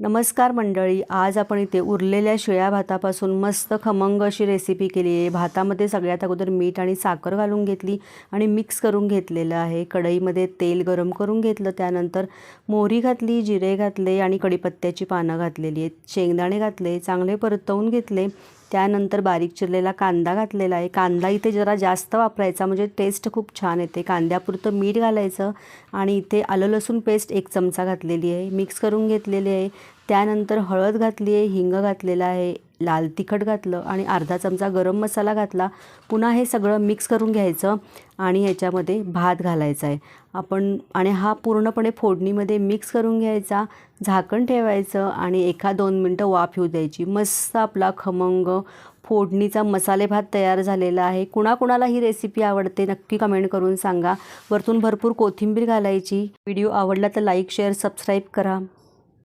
नमस्कार मंडळी, आज आपण इथे उरलेल्या शिळ्या भातापासून मस्त खमंग अशी रेसिपी केली आहे। भातामध्ये सगळ्यात अगोदर मीठ आणि साखर घालून घेतली आणि मिक्स करून घेतलेलं आहे। कढईमध्ये तेल गरम करून घेतलं, त्यानंतर मोहरी घातली, जिरे घातले आणि कढीपत्त्याची पानं घातलेली आहेत, शेंगदाणे घातले, चांगले परतवून घेतले। त्यानंतर बारीक चिरलेला कांदा घातलेला आहे। कांदा इथे जरा जास्त वापरायचा म्हणजे टेस्ट खूप छान येते। कांद्यापुरतं मीठ घालायचं आणि इथे आलं लसूण पेस्ट 1 चमचा घातलेली आहे, मिक्स करून घेतलेली आहे। त्यानंतर हळद घातली आहे, हिंग घातलेला आहे, लाल तिखट घातलं आणि अर्धा चमचा गरम मसाला घातला। पुन्हा हे सगळं मिक्स करून घ्यायचं आणि याच्यामध्ये भात घालायचा आहे आपण आणि हा पूर्णपणे फोडणीमध्ये मिक्स करून घ्यायचा। झाकण ठेवायचं आणि 1-2 मिनटं वाफ येऊ द्यायची। मस्त आपला खमंग फोडणीचा मसाले भात तयार झालेला आहे। कुणाकुणाला ही रेसिपी आवडते नक्की कमेंट करून सांगा। वरतून भरपूर कोथिंबीर घालायची। व्हिडिओ आवडला तर लाईक, शेअर, सबस्क्राईब करा।